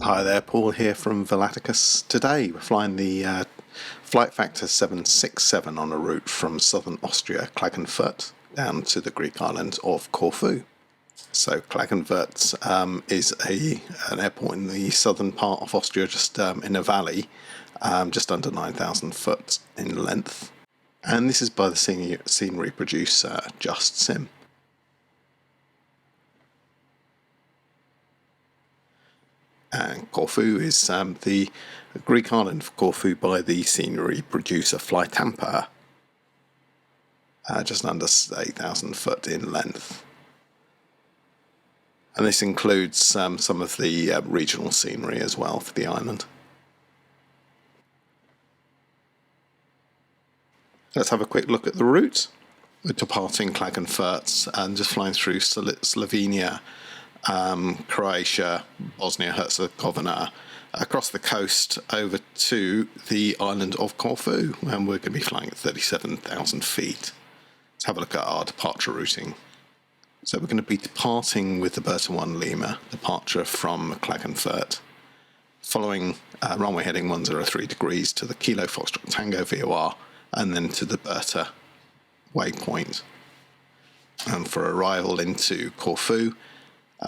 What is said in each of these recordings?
Hi there, Paul here from Volaticus. Today we're flying the flight factor 767 on a route from southern Austria, Klagenfurt, down to the Greek island of Corfu. So Klagenfurt is an airport in the southern part of Austria, just in a valley, just under 9,000 foot in length. And this is by the scenery producer Just Sim. And Corfu is the Greek island of Corfu by the scenery producer Fly Tampa, just under 8,000 foot in length. And this includes some of the regional scenery as well for the island. Let's have a quick look at the route. We're departing Klagenfurt and just flying through Slovenia, Croatia, Bosnia-Herzegovina, across the coast over to the island of Corfu, and we're going to be flying at 37,000 feet. Let's have a look at our departure routing. So we're going to be departing with the Bertha 1 Lima, departure from Klagenfurt, following runway heading 103 degrees to the Kilo Foxtrot Tango VOR, and then to the Bertha waypoint. And for arrival into Corfu,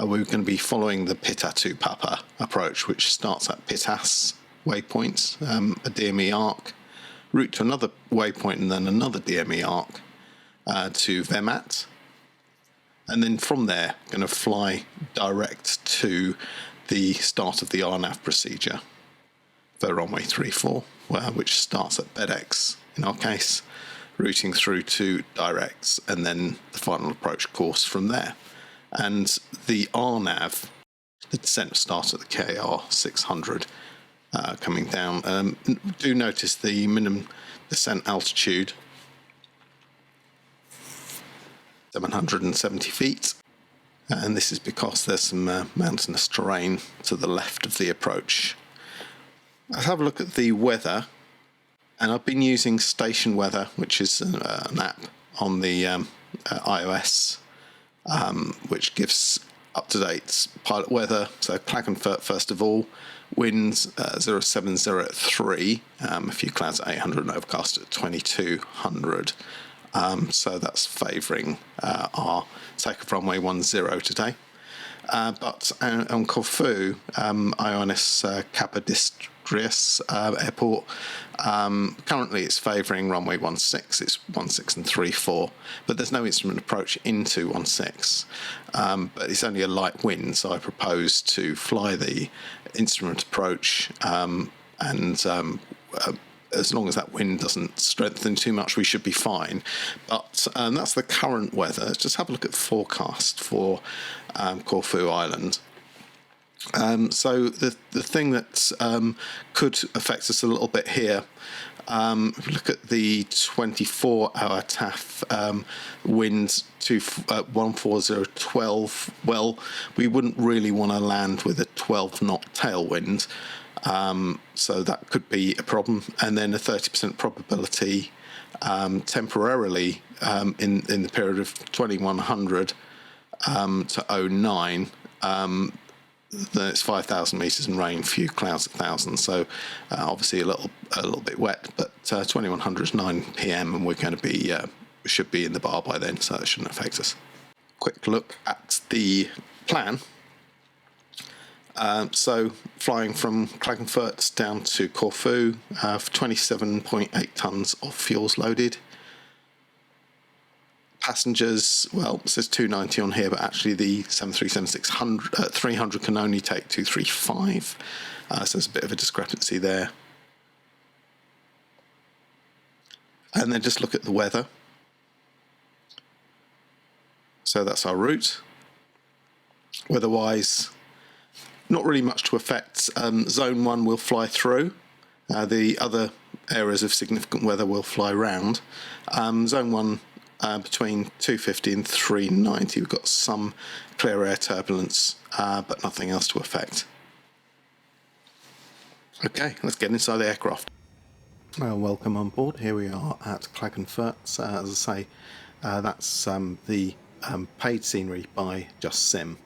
we're going to be following the P34 Papa approach, which starts at Pitas waypoint, a DME arc, route to another waypoint and then another DME arc to Vemat. And then from there, going to fly direct to the start of the RNAV procedure for runway 34, which starts at BedX in our case, routing through to directs and then the final approach course from there. And the RNAV, the descent starts at the KR 600 coming down. Do notice the minimum descent altitude, 770 feet. And this is because there's some mountainous terrain to the left of the approach. Let's have a look at the weather. And I've been using Station Weather, which is an app on the iOS, which gives up-to-date pilot weather. So Klagenfurt, first of all, winds 070 at 3, a few clouds at 800 and overcast at 2200. So that's favouring our takeoff runway 10 today. But on Corfu, Ioannis Kapodistrias Airport, currently it's favouring runway 16, it's 16 and 34, but there's no instrument approach into 16, but it's only a light wind, so I propose to fly the instrument approach, and as long as that wind doesn't strengthen too much, we should be fine. But that's the current weather. Let's just have a look at forecast for Corfu Island. So the thing that could affect us a little bit here, if we look at the 24-hour TAF wind to 14012, well, we wouldn't really want to land with a 12-knot tailwind. So that could be a problem. And then a 30% probability temporarily in the period of 2100 to 09. Then it's 5,000 meters in rain, few clouds at 1,000. So obviously a little bit wet, but 2100 is 9 p.m. and we're going to be should be in the bar by then, so it shouldn't affect us. Quick look at the plan. So flying from Klagenfurt down to Corfu, 27.8 tons of fuels loaded. Passengers, well, it says 290 on here, but actually the 737-300 can only take 235. So there's a bit of a discrepancy there. And then just look at the weather. So that's our route. Weather-wise, not really much to affect. Zone 1 will fly through. The other areas of significant weather will fly round. Zone 1 between 250 and 390. We've got some clear air turbulence, but nothing else to affect. Okay, let's get inside the aircraft. Well, welcome on board. Here we are at Klagenfurt. As I say, that's the paid scenery by Just Sim.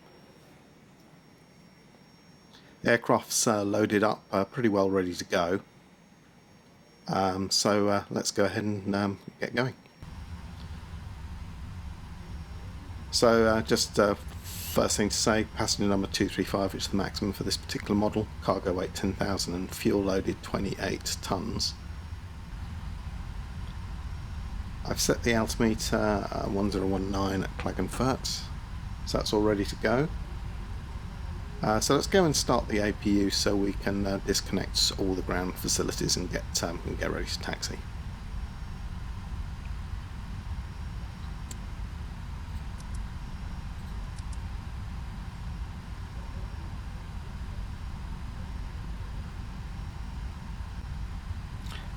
The aircraft's loaded up, pretty well ready to go. So let's go ahead and get going. So just first thing to say, passenger number 235, which is the maximum for this particular model, cargo weight 10,000 and fuel loaded 28 tonnes. I've set the altimeter 1019 at Klagenfurt, so that's all ready to go. So let's go and start the APU so we can disconnect all the ground facilities and get ready to taxi.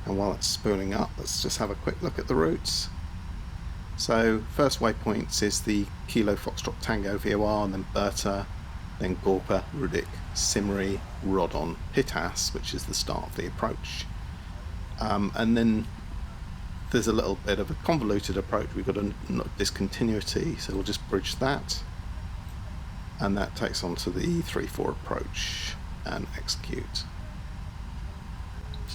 And while it's spooling up, let's just have a quick look at the routes. So first waypoints is the Kilo Foxtrot Tango VOR, and then Berta, then Gorpa, Rudik, Simri, Rodon, Pitas, which is the start of the approach. And then there's a little bit of a convoluted approach. We've got a discontinuity, so we'll just bridge that. And that takes on to the E34 Approach and execute.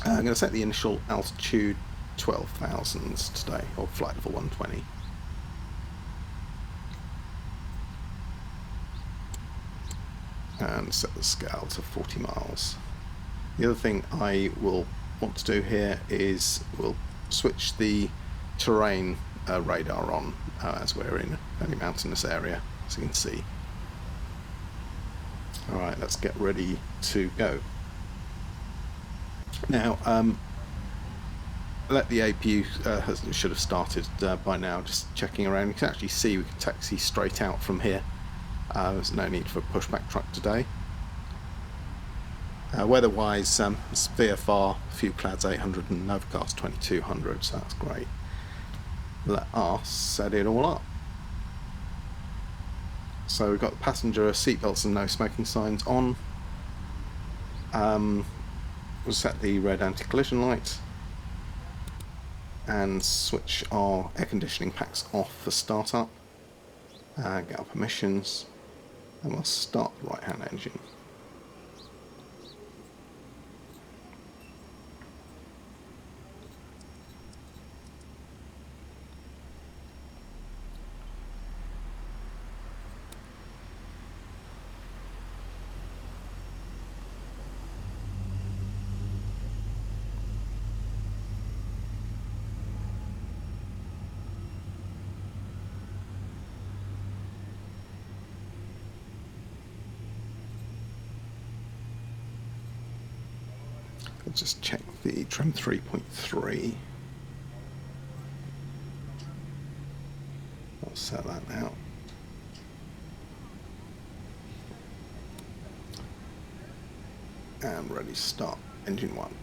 I'm going to set the initial altitude 12,000 today, or flight level 120. And set the scale to 40 miles. The other thing I will want to do here is we'll switch the terrain radar on as we're in a fairly mountainous area, as you can see. Alright, let's get ready to go. Now, let the APU should have started by now, just checking around. You can actually see we can taxi straight out from here. There's no need for a pushback truck today. Weather-wise, it's VFR, few clouds 800 and overcast 2200, so that's great. Let us set it all up. So we've got the passenger seatbelts and no smoking signs on. We'll set the red anti-collision light and switch our air conditioning packs off for startup. Get our permissions, and we'll start the right-hand engine. Let's just check the trim 3.3. I'll set that now. And ready to start engine 1.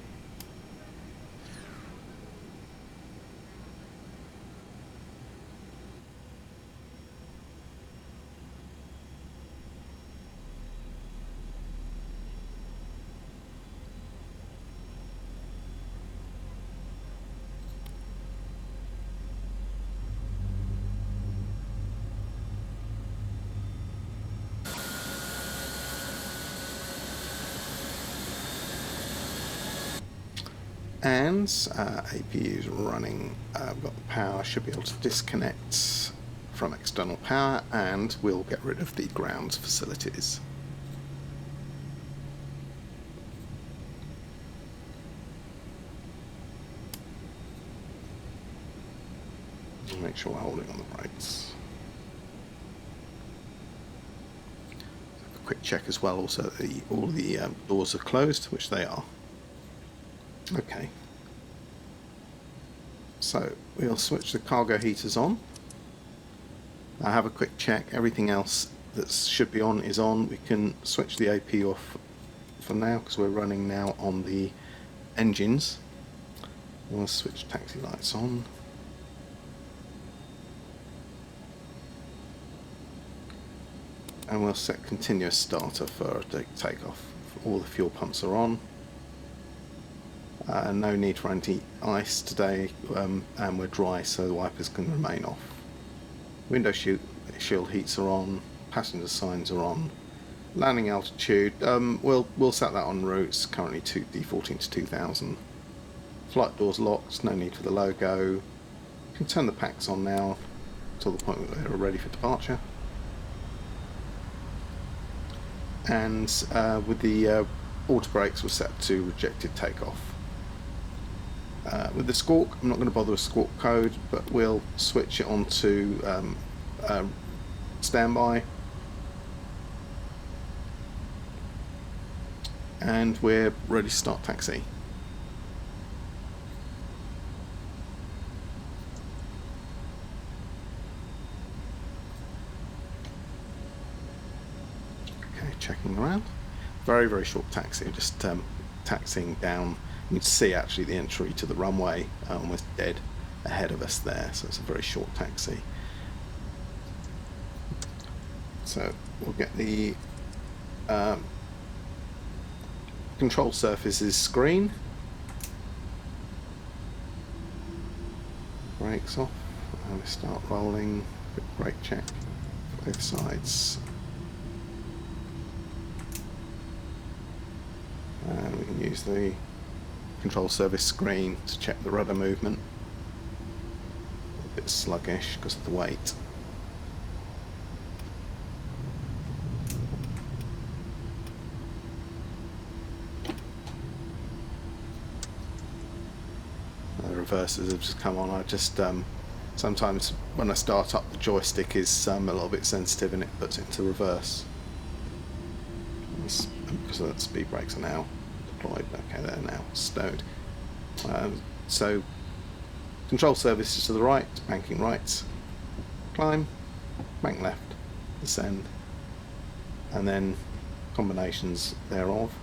And APU is running. I've got the power, should be able to disconnect from external power, and we'll get rid of the grounds facilities. Make sure we're holding on the brakes. A quick check as well, also that all the doors are closed, which they are. Okay, so we'll switch the cargo heaters on. I'll have a quick check. Everything else that should be on is on. We can switch the AP off for now because we're running now on the engines. We'll switch taxi lights on. And we'll set continuous starter for takeoff. All the fuel pumps are on. No need for anti-ice today, and we're dry, so the wipers can remain off. Window shield heats are on, passenger signs are on, Landing altitude, we'll set that on routes, currently D14 to 2000. Flight doors locked, no need for the logo. You can turn the packs on now till the point where they're ready for departure. And with the auto brakes, we're set to rejected takeoff. With the squawk, I'm not going to bother with squawk code, but we'll switch it on to standby. And we're ready to start taxi. Okay, checking around. Very, very short taxi, just taxiing down. You can see actually the entry to the runway almost dead ahead of us there, so it's a very short taxi. So we'll get the control surfaces screen. Brakes off, and we start rolling. Quick brake check, both sides. And we can use the control surface screen to check the rudder movement. A bit sluggish because of the weight. The reversers have just come on. I just sometimes when I start up, the joystick is a little bit sensitive and it puts it into reverse. Because the speed brakes are now deployed. Okay, they're now stowed. So control surfaces to the right, banking right, climb, bank left, descend, and then combinations thereof.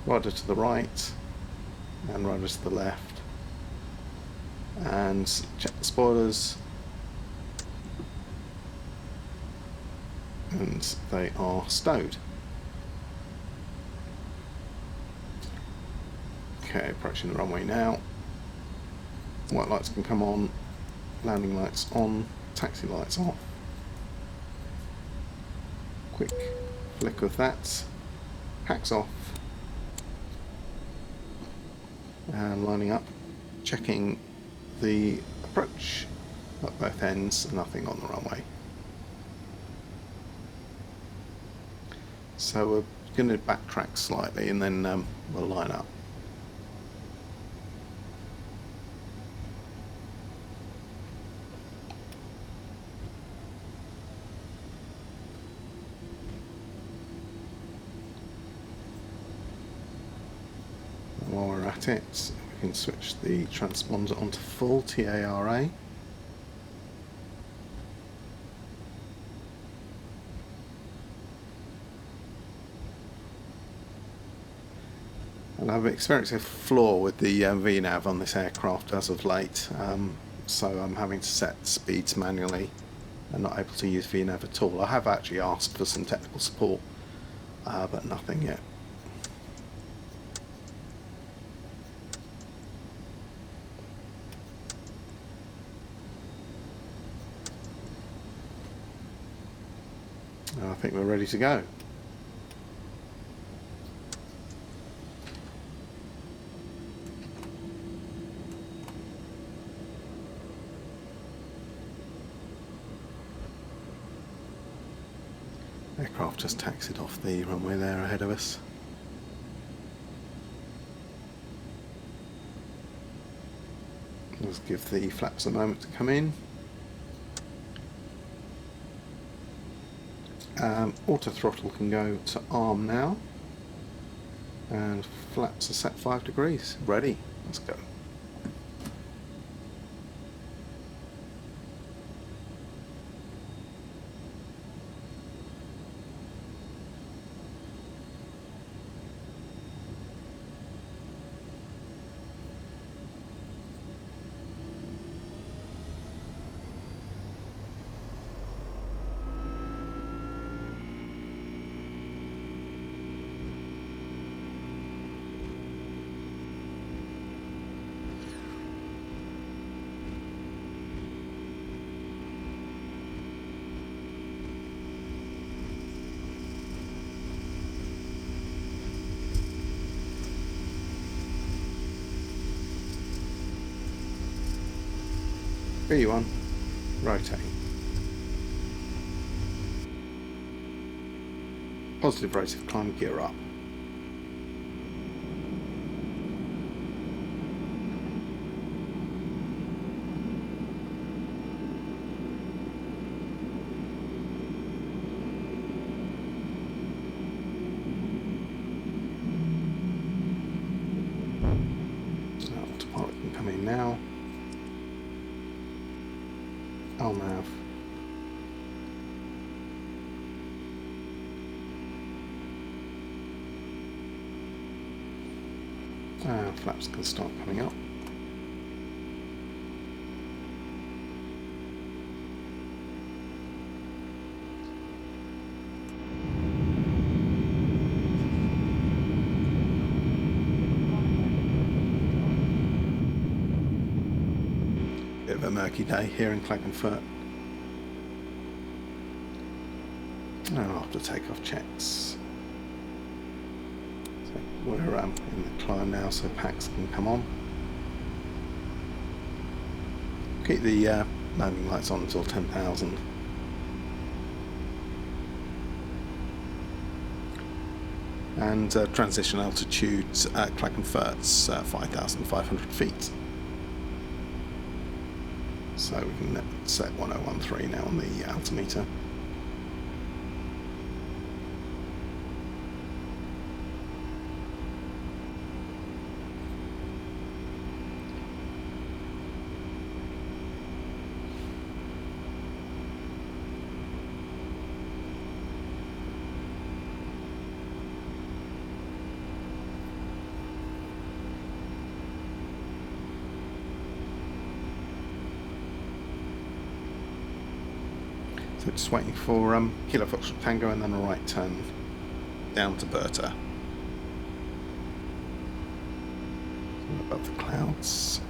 Rudder to the right and rudder to the left, and check the spoilers, and they are stowed. Okay, approaching the runway now. White lights can come on, landing lights on, taxi lights off. Quick flick of that, packs off, and lining up, checking the approach at both ends, nothing on the runway. So we're going to backtrack slightly and then we'll line up. While we're at it, we can switch the transponder onto full TARA. And I've experienced a flaw with the VNAV on this aircraft as of late, so I'm having to set speeds manually and not able to use VNAV at all. I have actually asked for some technical support, but nothing yet. I think we're ready to go. Aircraft just taxied off the runway there ahead of us. Let's give the flaps a moment to come in. Auto throttle can go to arm now, and flaps are set 5 degrees. Ready, let's go. B1, rotate. Positive rate of climb, gear up. Autopilot can come in now. LNAV. Flaps can start coming up. Bit of a murky day here in Klagenfurt. After takeoff checks. So we're in the climb now, so packs can come on. Keep the landing lights on until 10,000. And transition altitude at Klagenfurt's 5,500 feet. So we can set 1013 now on the altimeter. So just waiting for Kilo Foxtrot Tango and then a right turn down to Berta. Above the clouds.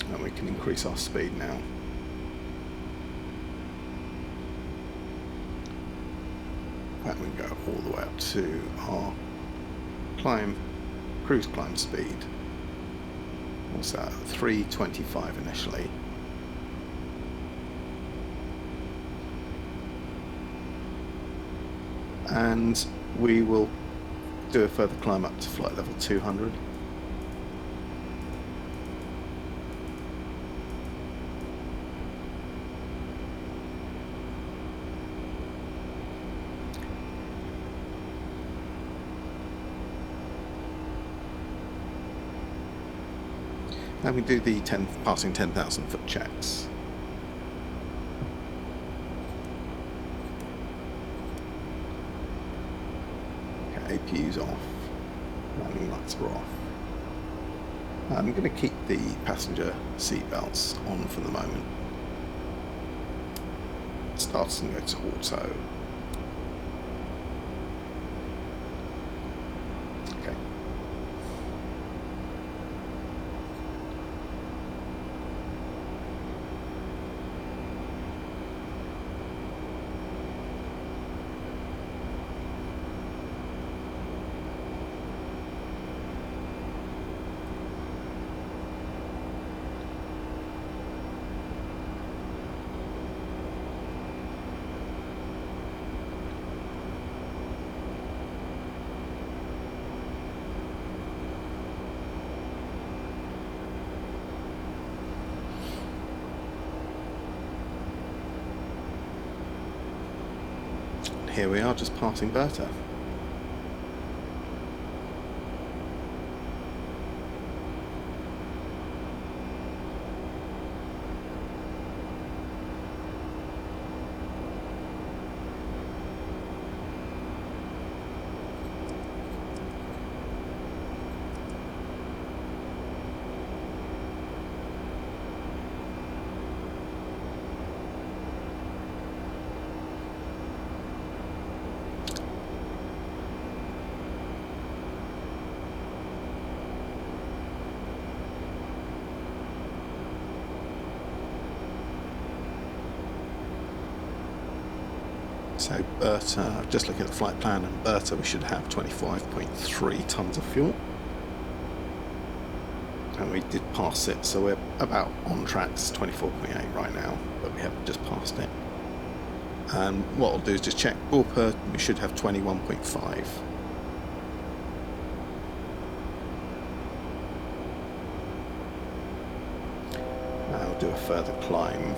And we can increase our speed now. That we go all the way up to our cruise climb speed. What's that? 325 initially. And we will do a further climb up to flight level 200. And we do the passing 10,000 foot checks. APU's off, landing lights are off. I'm going to keep the passenger seat belts on for the moment. Starts and go to auto. Okay. Here we are, just passing Berta. So Berta, just looking at the flight plan, and Berta we should have 25.3 tonnes of fuel. And we did pass it, so we're about on track. It's 24.8 right now, but we have just passed it. And what I'll do is just check Borpa, we should have 21.5. Now I'll do a further climb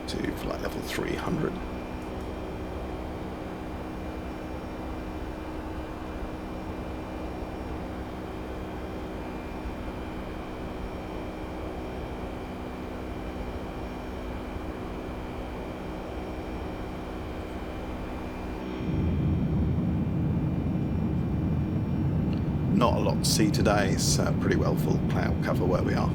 to flight level 300. Not a lot to see today, it's pretty well full cloud cover where we are.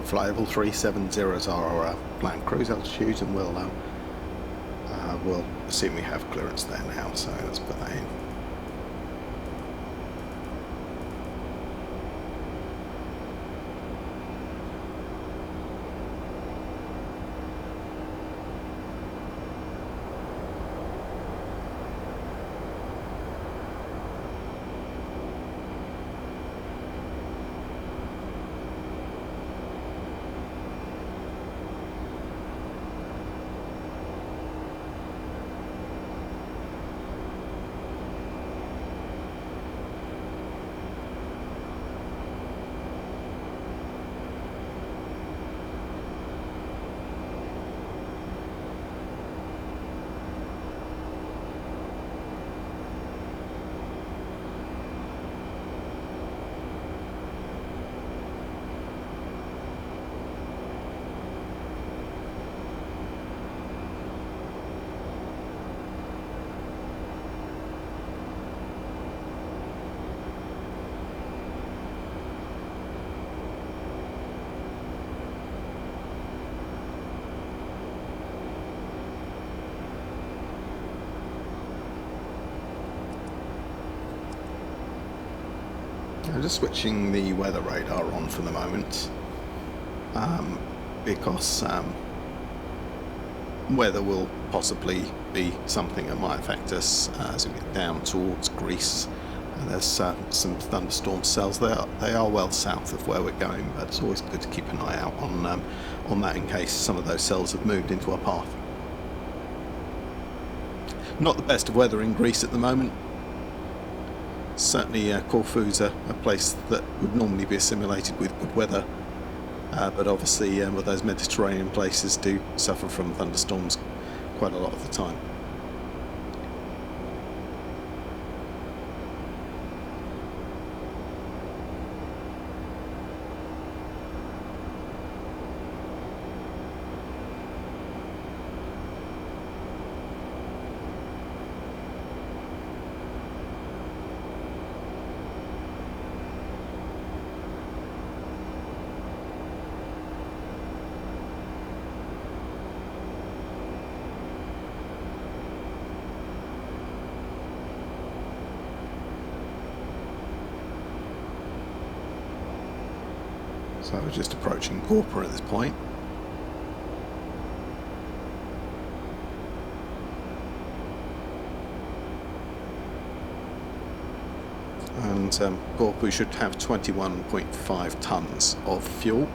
Fly level 370 is our planned cruise altitude, and we'll assume we have clearance there now, so let's put that in. I'm just switching the weather radar on for the moment, because weather will possibly be something that might affect us as we get down towards Greece. And there's some thunderstorm cells there. They are well south of where we're going, but it's always good to keep an eye out on that in case some of those cells have moved into our path. Not the best of weather in Greece at the moment. Certainly Corfu's a place that would normally be assimilated with good weather, but obviously well, those Mediterranean places do suffer from thunderstorms quite a lot of the time. So we're just approaching Corfu at this point. And Corfu should have 21.5 tonnes of fuel.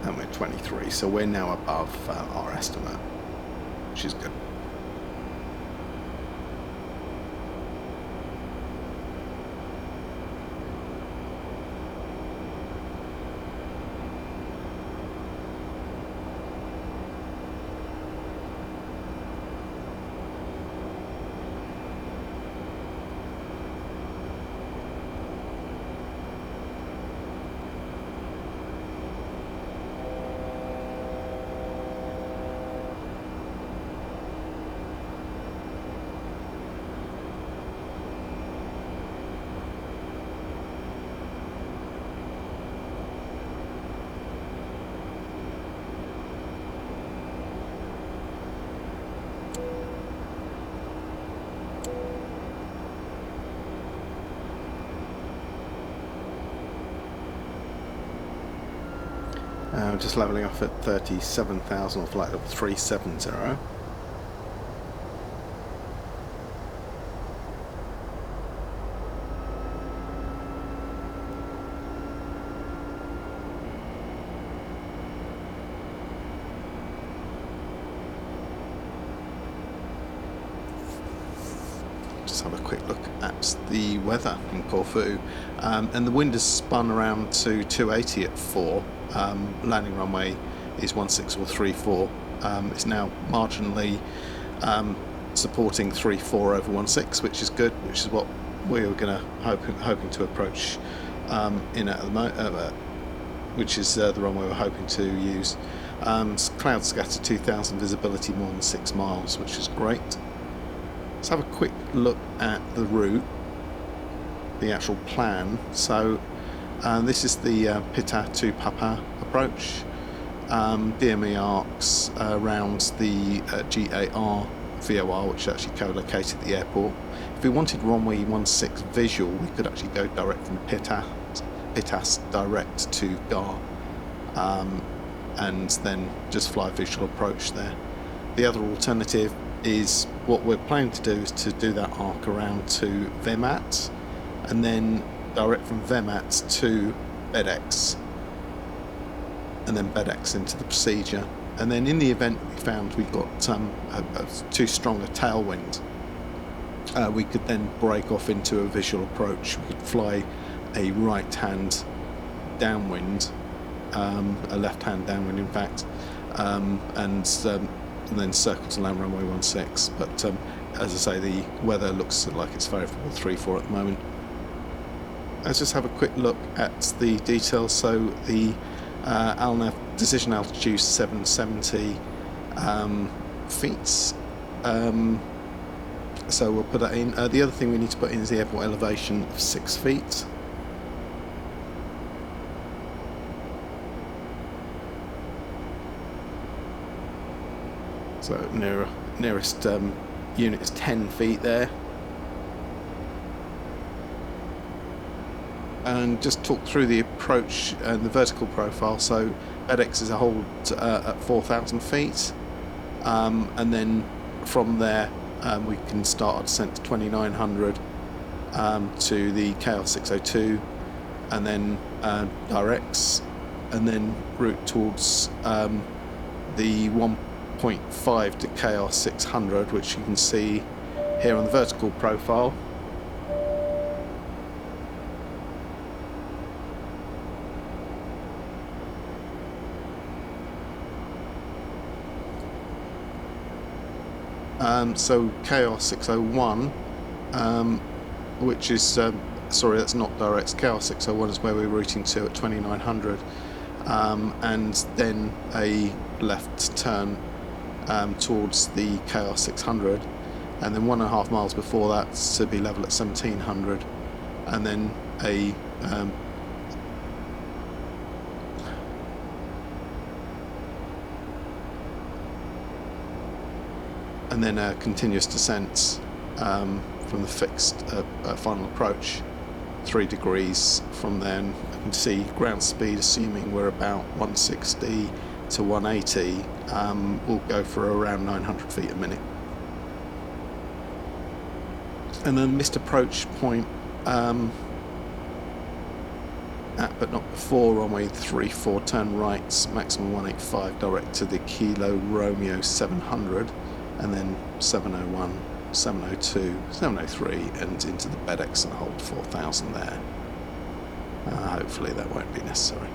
And we're 23, so we're now above our estimate, which is good. Just levelling off at 37,000 or flight level 370. Just have a quick look at the weather in Corfu, and the wind has spun around to 280 at 4. Landing runway is 1634. It's now marginally supporting 34 over 16, which is good, which is what we were going to hoping to approach in at the moment, which is the runway we're hoping to use. Cloud scatter 2000, visibility more than 6 miles, which is great. Let's have a quick look at the route, the actual plan. So this is the Pita to Papa approach. DME arcs around the GAR VOR, which is actually co-located at the airport. If we wanted runway 16 visual, we could actually go direct from Pitas direct to GAR, and then just fly visual approach there. The other alternative is, what we're planning to do is to do that arc around to Vemat, and then direct from Vemat to Bedex, and then Bedex into the procedure. And then in the event we found we got too strong a tailwind, we could then break off into a visual approach. We could fly a right hand downwind, a left hand downwind in fact, and then circle to land runway 16. But as I say, the weather looks like it's favourable 3-4 at the moment. Let's just have a quick look at the details. So the LNAV decision altitude 770 feet. So we'll put that in. The other thing we need to put in is the airport elevation of 6 feet. So nearest unit is 10 feet there. And just talk through the approach and the vertical profile. So Bedex is a hold at 4,000 feet, and then from there we can start our descent to 2,900 to the KL 602, and then directs, and then route towards the 1.5 to KL 600, which you can see here on the vertical profile. So KR 601, which is, sorry, that's not direct. KR 601 is where we're routing to at 2,900, and then a left turn towards the KR 600, and then 1.5 miles before that to be level at 1,700, and then a continuous descent from the fixed final approach 3 degrees from then. I can see ground speed, assuming we're about 160 to 180, will go for around 900 feet a minute. And then missed approach point at but not before runway 34, turn right, maximum 185 direct to the Kilo Romeo 700, and then 701, 702, 703, and into the BedX and hold 4000 there. Hopefully that won't be necessary.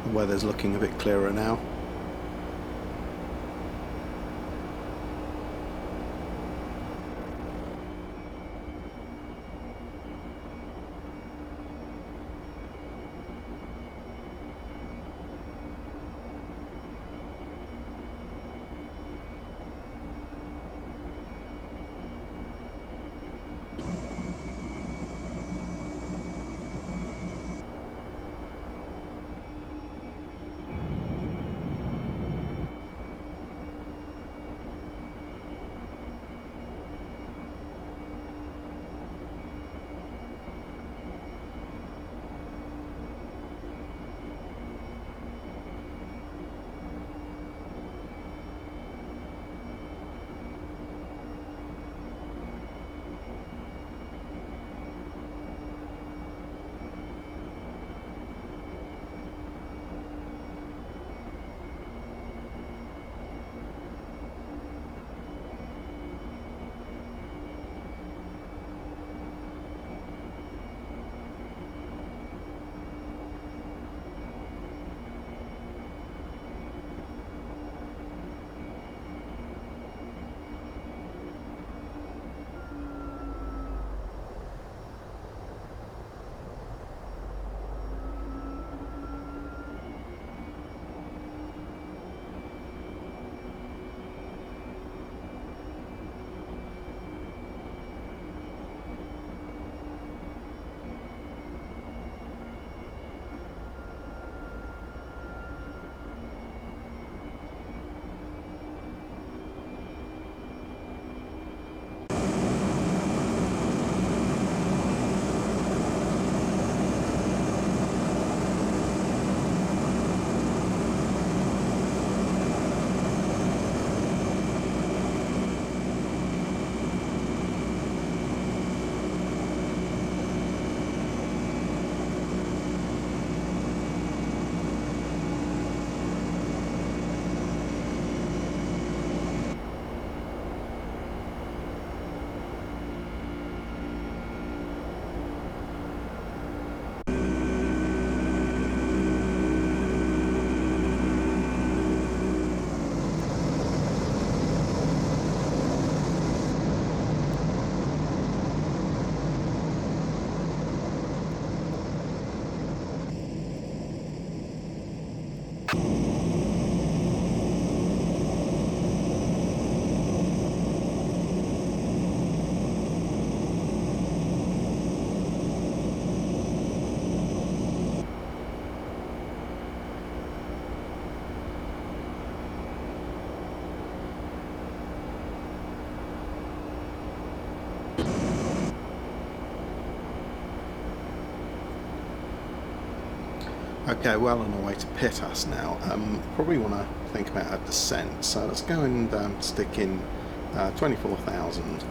The weather's looking a bit clearer now. Okay, well on our way to Pittas now. Probably want to think about a descent, so let's go and stick in 24,000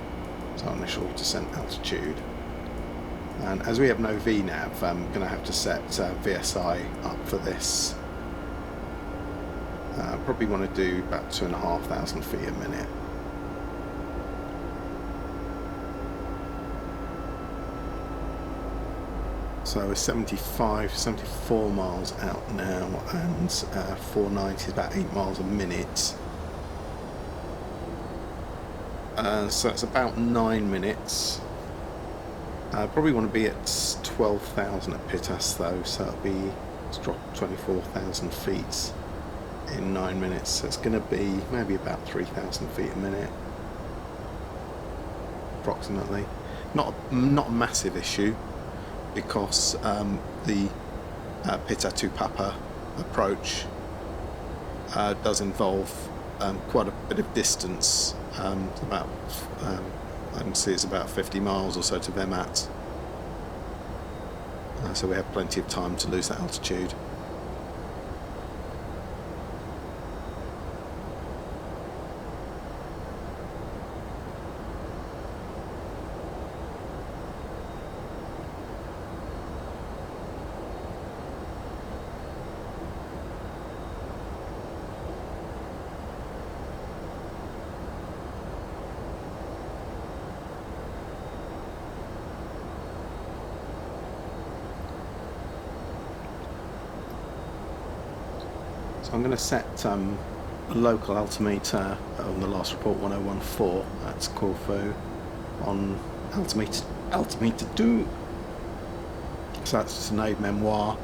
as our initial descent altitude. And as we have no VNAV, I'm going to have to set VSI up for this. Probably want to do about 2,500 feet a minute. So we're 74 miles out now, and 490 is about 8 miles a minute. So it's about 9 minutes. Probably want to be at 12,000 at Pittas though, so it'll be, let's drop 24,000 feet in 9 minutes. So it's going to be maybe about 3,000 feet a minute, approximately. Not a massive issue, because the Pittas Papa approach does involve quite a bit of distance. About I can see it's about 50 miles or so to Vemat, so we have plenty of time to lose that altitude. So I'm going to set a local altimeter on the last report 1014, that's Corfu, on altimeter 2, so that's just an aide memoir.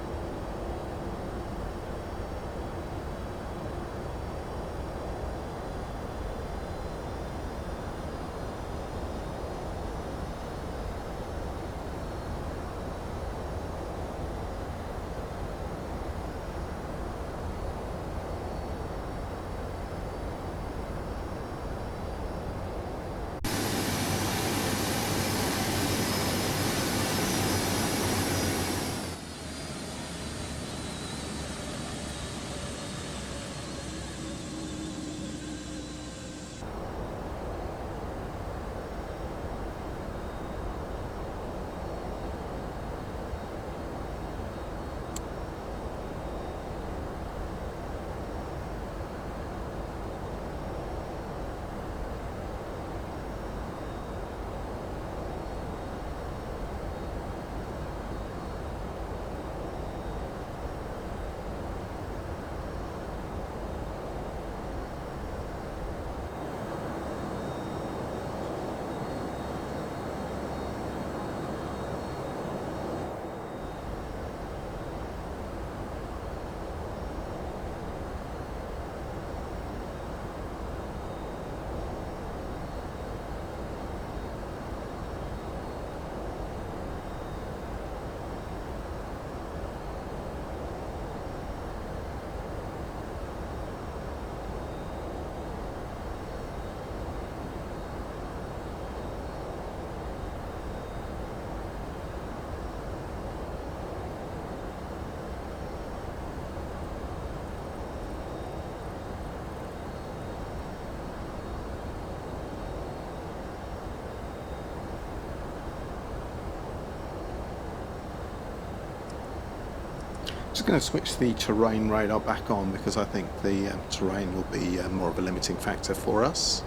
Just going to switch the terrain radar back on, because I think the terrain will be more of a limiting factor for us.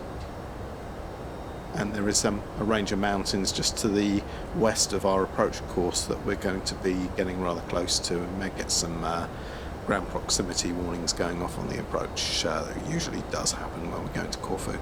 And there is a range of mountains just to the west of our approach course that we're going to be getting rather close to, and may get some ground proximity warnings going off on the approach. That usually does happen when we're going to Corfu.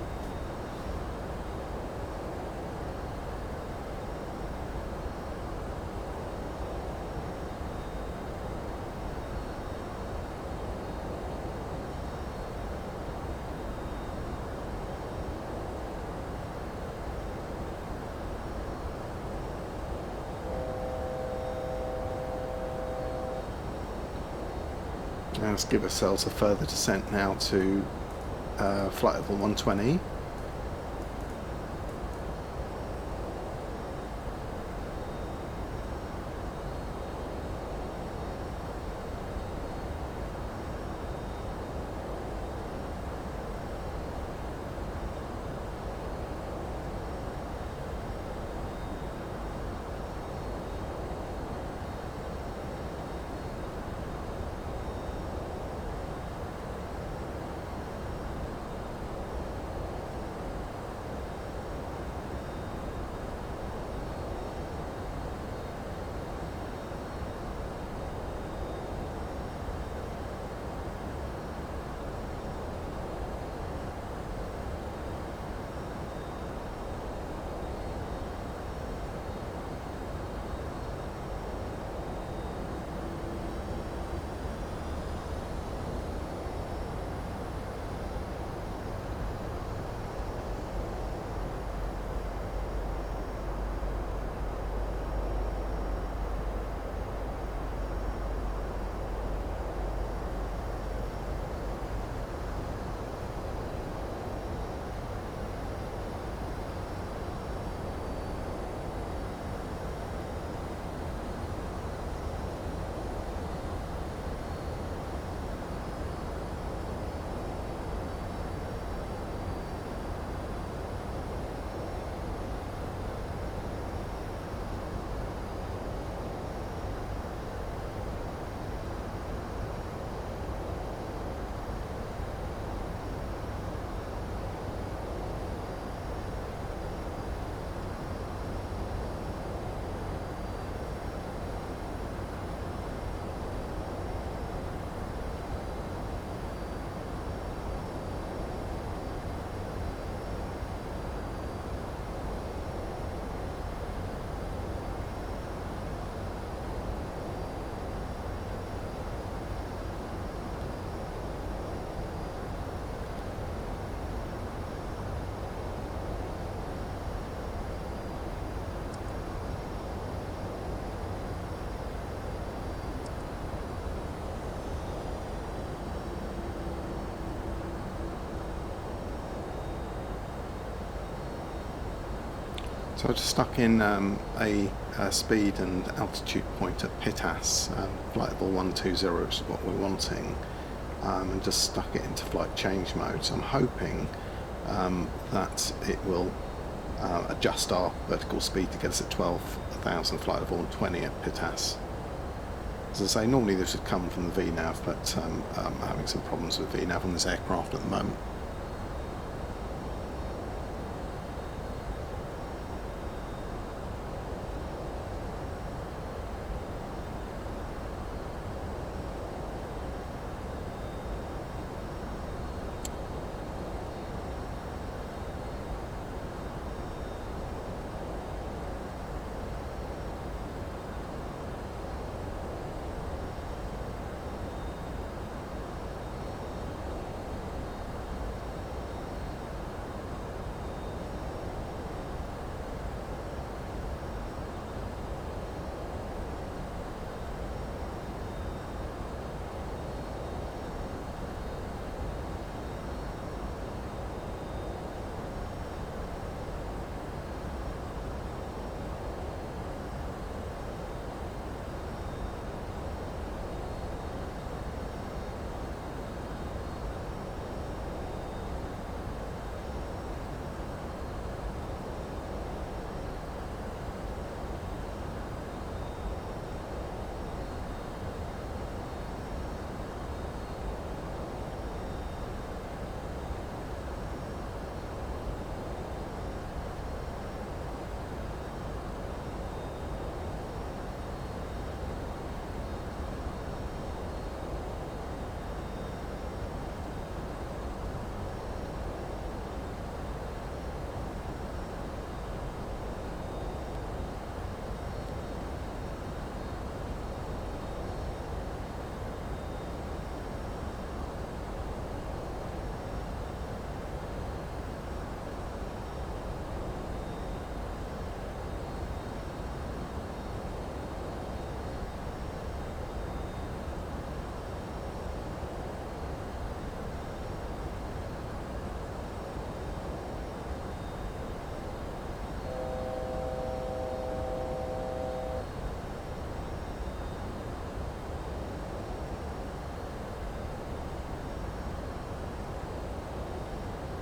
Now let's give ourselves a further descent now to flight level 120. So I just stuck in a speed and altitude point at Pittas, flight level 120, which is what we're wanting, and just stuck it into flight change mode. So I'm hoping that it will adjust our vertical speed to get us at 12,000 flight level 120 at Pittas. As I say, normally this would come from the VNAV, but I'm having some problems with VNAV on this aircraft at the moment.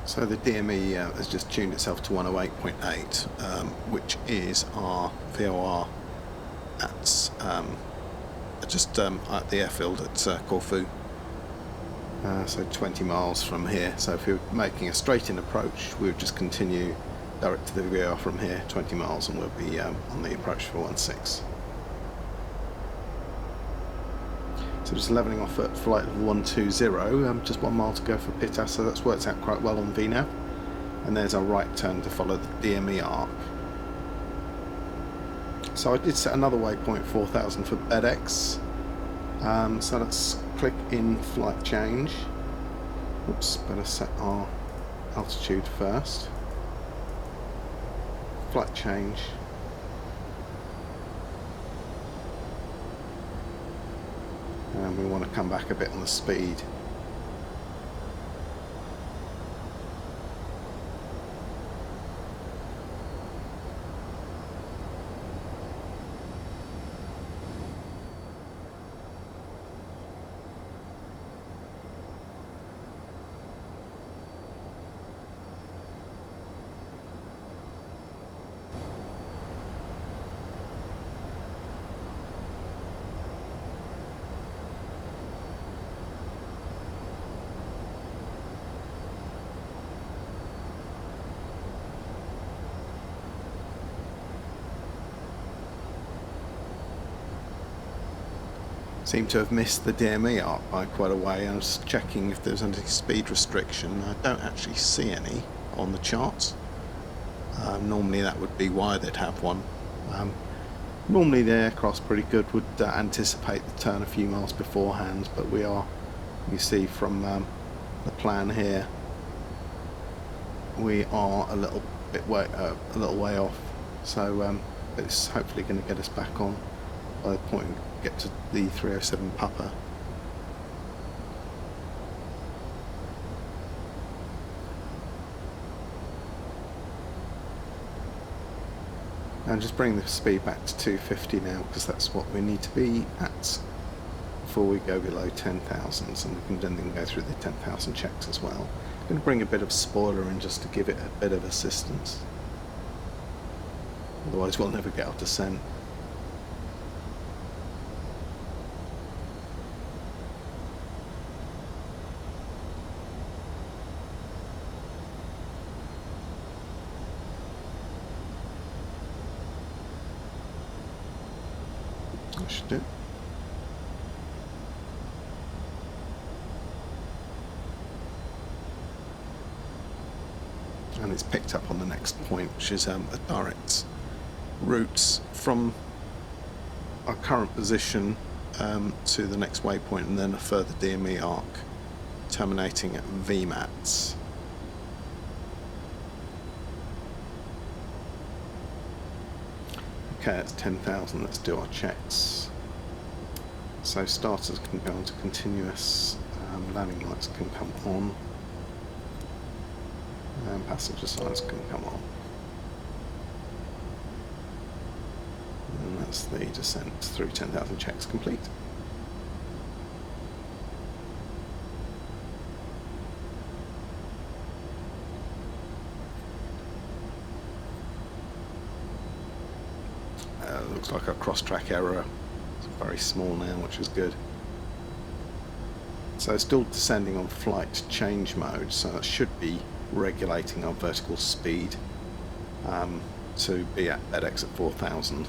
So the DME has just tuned itself to 108.8, which is our VOR at just at the airfield at Corfu. So 20 miles from here. So if you're making a straight-in approach, we would just continue direct to the VOR from here, 20 miles, and we'll be on the approach for 16. So just levelling off at flight level 120, just 1 mile to go for Pittas, so that's worked out quite well on VNAV. And there's our right turn to follow the DME arc. So I did set another waypoint 4000 for BedX. So let's click in flight change. Oops, better set our altitude first. Flight change. And we want to come back a bit on the speed. Seem to have missed the DME arc by quite a way. I was checking if there's any speed restriction. I don't actually see any on the charts. Normally that would be why they'd have one. Normally the aircraft's pretty good, would anticipate the turn a few miles beforehand, but we are, you see from the plan here, we are a little way off. So it's hopefully going to get us back on by the point we get to the 307 Papa. And just bring the speed back to 250 now, because that's what we need to be at before we go below 10,000, and we can then go through the 10,000 checks as well. I'm going to bring a bit of spoiler in just to give it a bit of assistance. Otherwise we'll never get our descent. That should do. And it's picked up on the next point, which is a direct route from our current position to the next waypoint, and then a further DME arc terminating at VMAT. Okay, that's 10,000. Let's do our checks. So starters can go on to continuous, landing lights can come on, and passenger signs can come on. And that's the descent through 10,000 checks complete. Looks like our cross-track error is very small now, which is good. So still descending on flight change mode, so that should be regulating our vertical speed to be at FedEx at 4,000.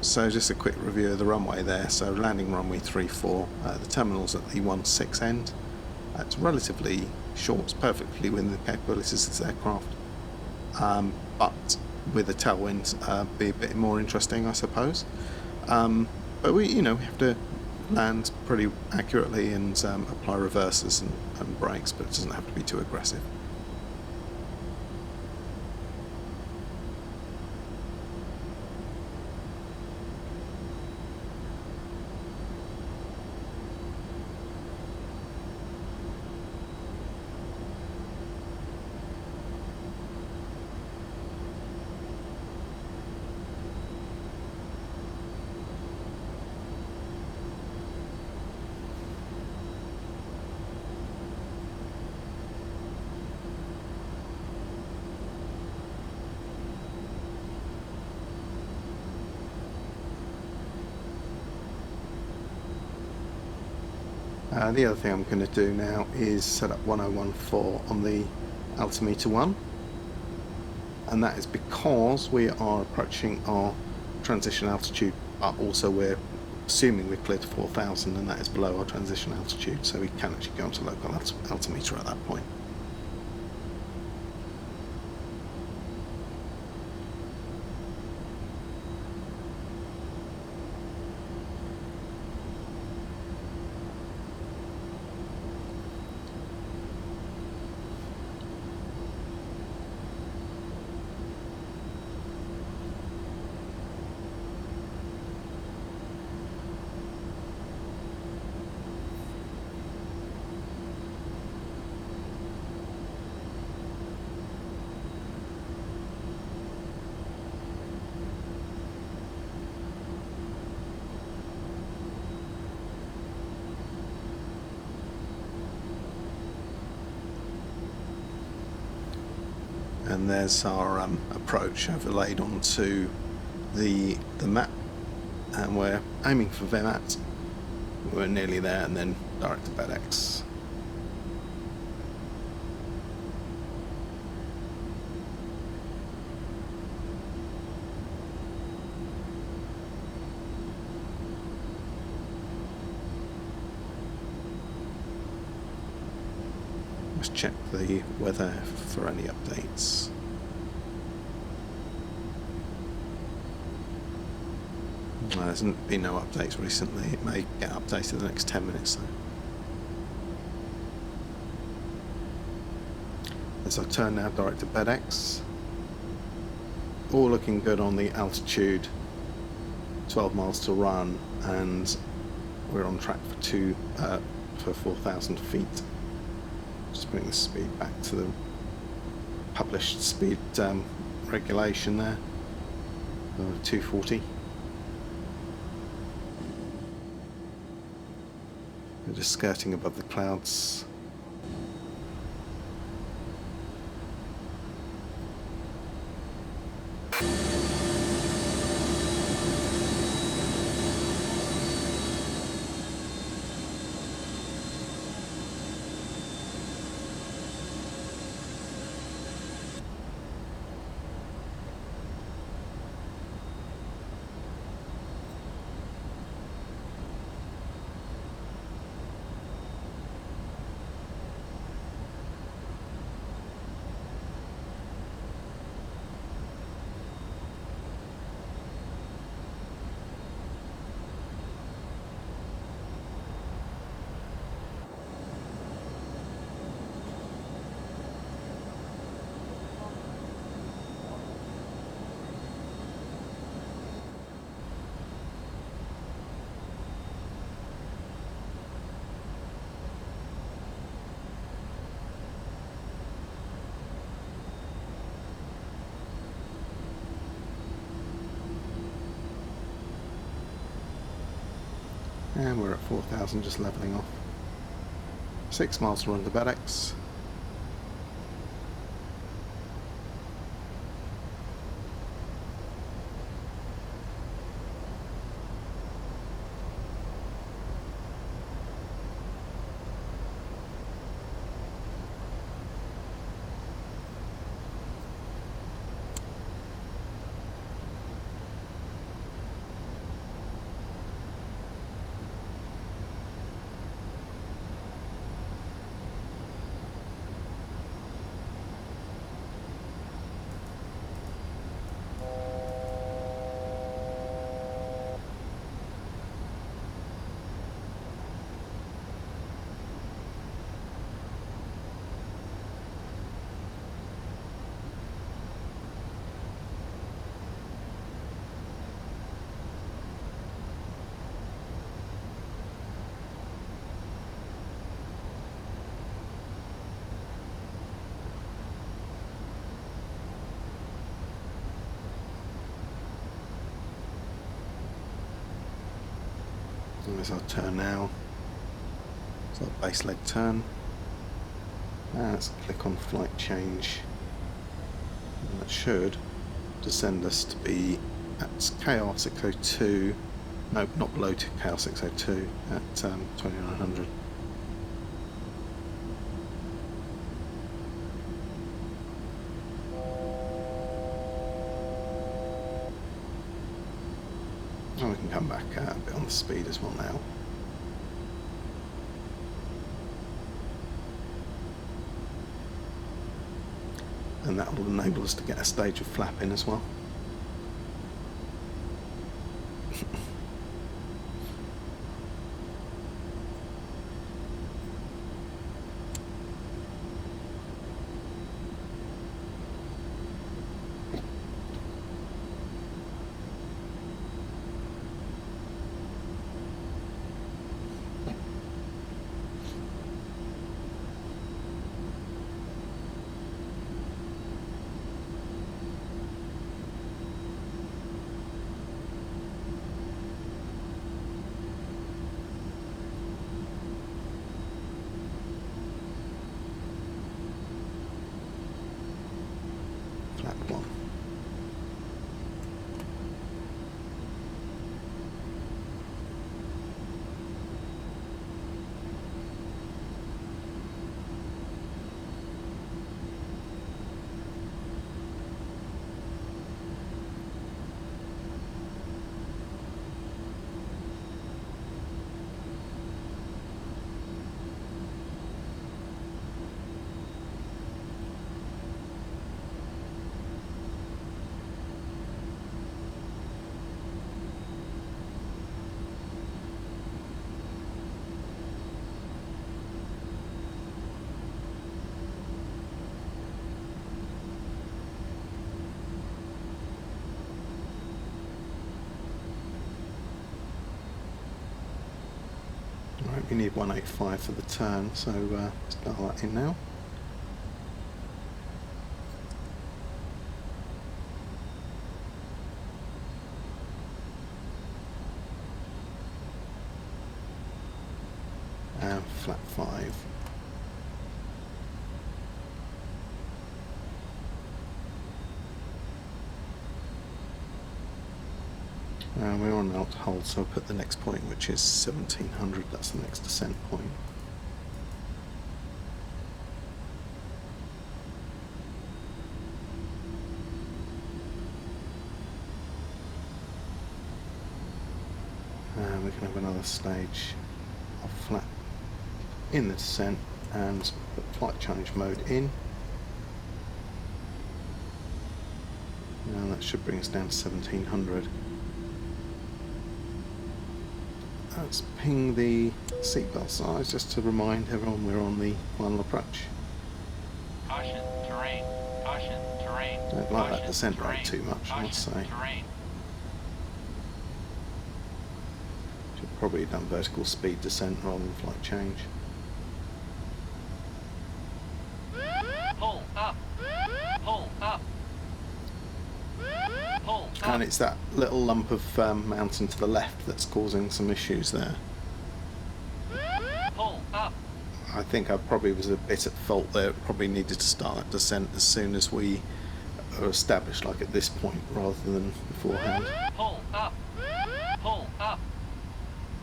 So just a quick review of the runway there. So landing runway 34, the terminal's at the 16 end. It's relatively short, it's perfectly within the capabilities of this aircraft, but with a tailwind be a bit more interesting, I suppose. But we have to land pretty accurately and apply reversers and brakes, but it doesn't have to be too aggressive. The other thing I'm going to do now is set up 1014 on the altimeter 1, and that is because we are approaching our transition altitude, but also we're assuming we're cleared to 4,000, and that is below our transition altitude, so we can actually go onto local altimeter at that point. And there's our approach overlaid onto the map, and we're aiming for VMAT. We're nearly there, and then direct to FedEx. Let's check the weather for any updates. There's been no updates recently. It may get updated in the next 10 minutes though. As I turn now direct to FedEx. all looking good on the altitude. 12 miles to run, and we're on track for 4,000 feet. Just bring the speed back to the published speed regulation there, 240. We're just skirting above the clouds. And we're at 4,000, just levelling off. 6 miles to run to Volaticus. And there's our turn now. It's our base leg turn. And let's click on flight change. And that should descend us to be at KR 602. No, not below KR 602 at 2900. And we can come back a bit on the speed as well now. And that will enable us to get a stage of flap in as well. Right, we need 185 for the turn, so let's dial that in now. And flat 5. We're on out hold, so I'll put the next point, which is 1700. That's the next descent point. We can have another stage of flat in the descent and put flight change mode in. Now that should bring us down to 1700. Let's ping the seatbelt size just to remind everyone we're on the final approach. Caution, terrain. Caution, terrain. Don't like that descent rate too much, I must say. Should probably have done vertical speed descent rather than flight change. Pull up. Pull up. Pull up. And it's that little lump of mountain to the left that's causing some issues there. Pull up. I think I probably was a bit at fault there. Probably needed to start that descent as soon as we are established, like at this point, rather than beforehand. Pull up. Pull up.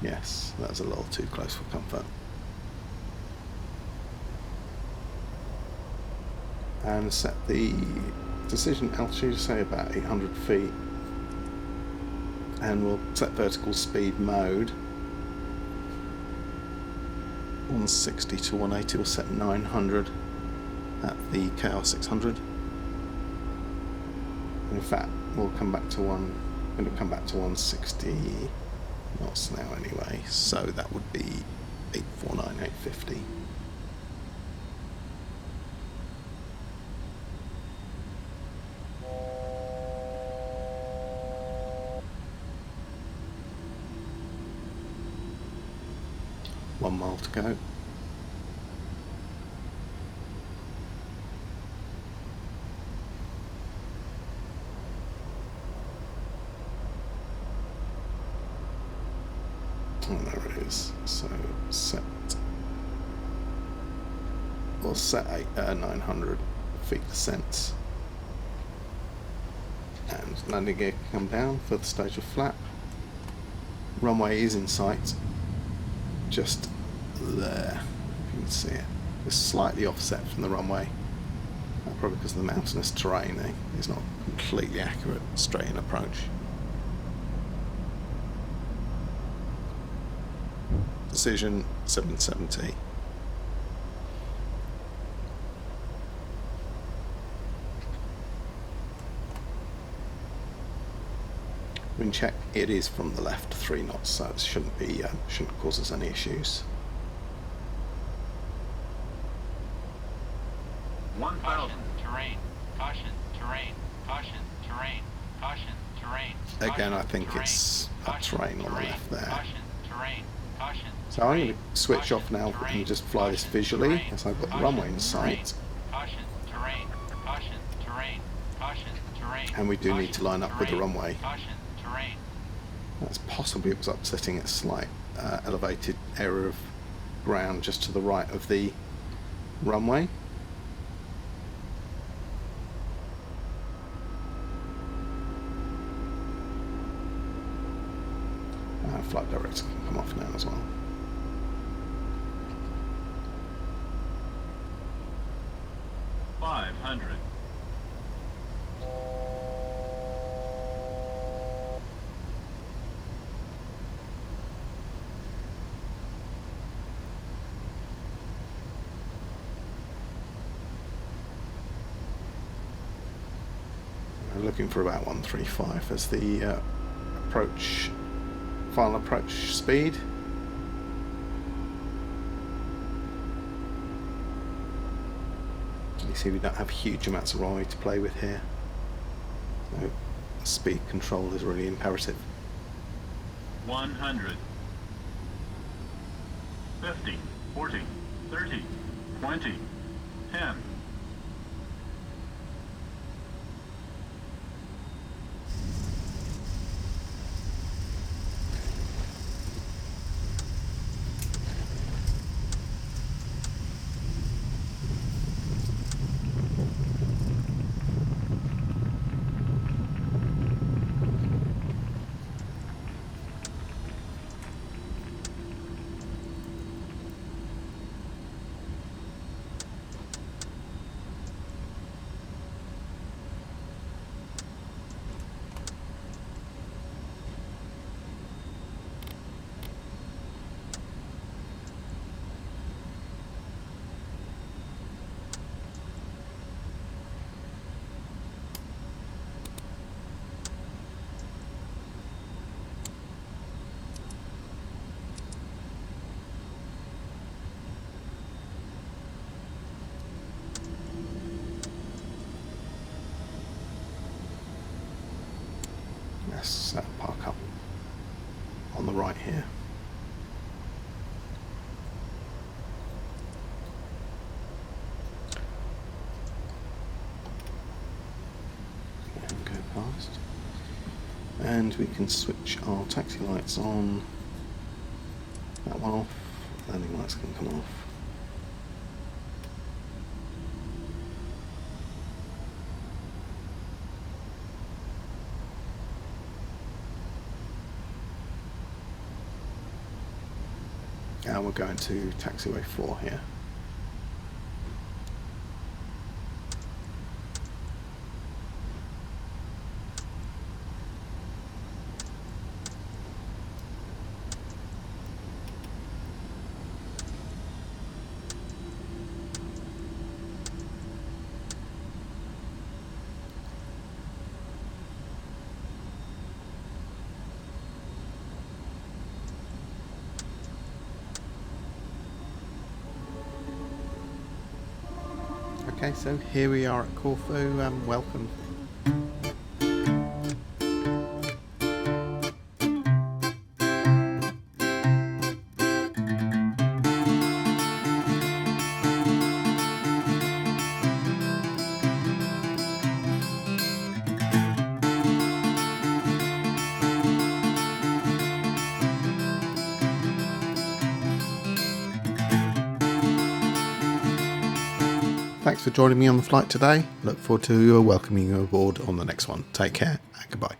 Yes, that was a little too close for comfort. And set the decision altitude, say about 800 feet. And we'll set vertical speed mode. 160 to 180, we'll set 900 at the KR 600. In fact, we'll come back to 160 knots now anyway, so that would be 849, 850. One mile to go. Oh, there it is. So set. We'll set 900 feet descent. And landing gear can come down for the stage of flap. Runway is in sight. Just there, if you can see it. It's slightly offset from the runway. Probably because of the mountainous terrain. It's not completely accurate straight in approach. Decision 770. Wind check, it is from the left 3 knots, so it shouldn't cause us any issues. 1000. Terrain. Caution, terrain. Caution, terrain. Caution, terrain. Again, I think it's a terrain on the left there. Caution, terrain. Caution. So I'm going to switch off now and just fly this visually as I've got the runway in sight. Caution, terrain. Caution, terrain. Caution, terrain. And we do need to line up with the runway. Caution, terrain. That's possibly it was upsetting a slight elevated area of ground just to the right of the runway. Flight director can come off now as well. We're looking for about 135 as the final approach speed. You see we don't have huge amounts of runway to play with here, so speed control is really imperative. 100. 50, 40, 30, 20, 10. Let's park up on the right here. And go past. And we can switch our taxi lights on. That one off. Landing lights can come off. And we're going to taxiway 4 here. Okay, so here we are at Corfu. Welcome. Thanks for joining me on the flight today. Look forward to welcoming you aboard on the next one. Take care and goodbye.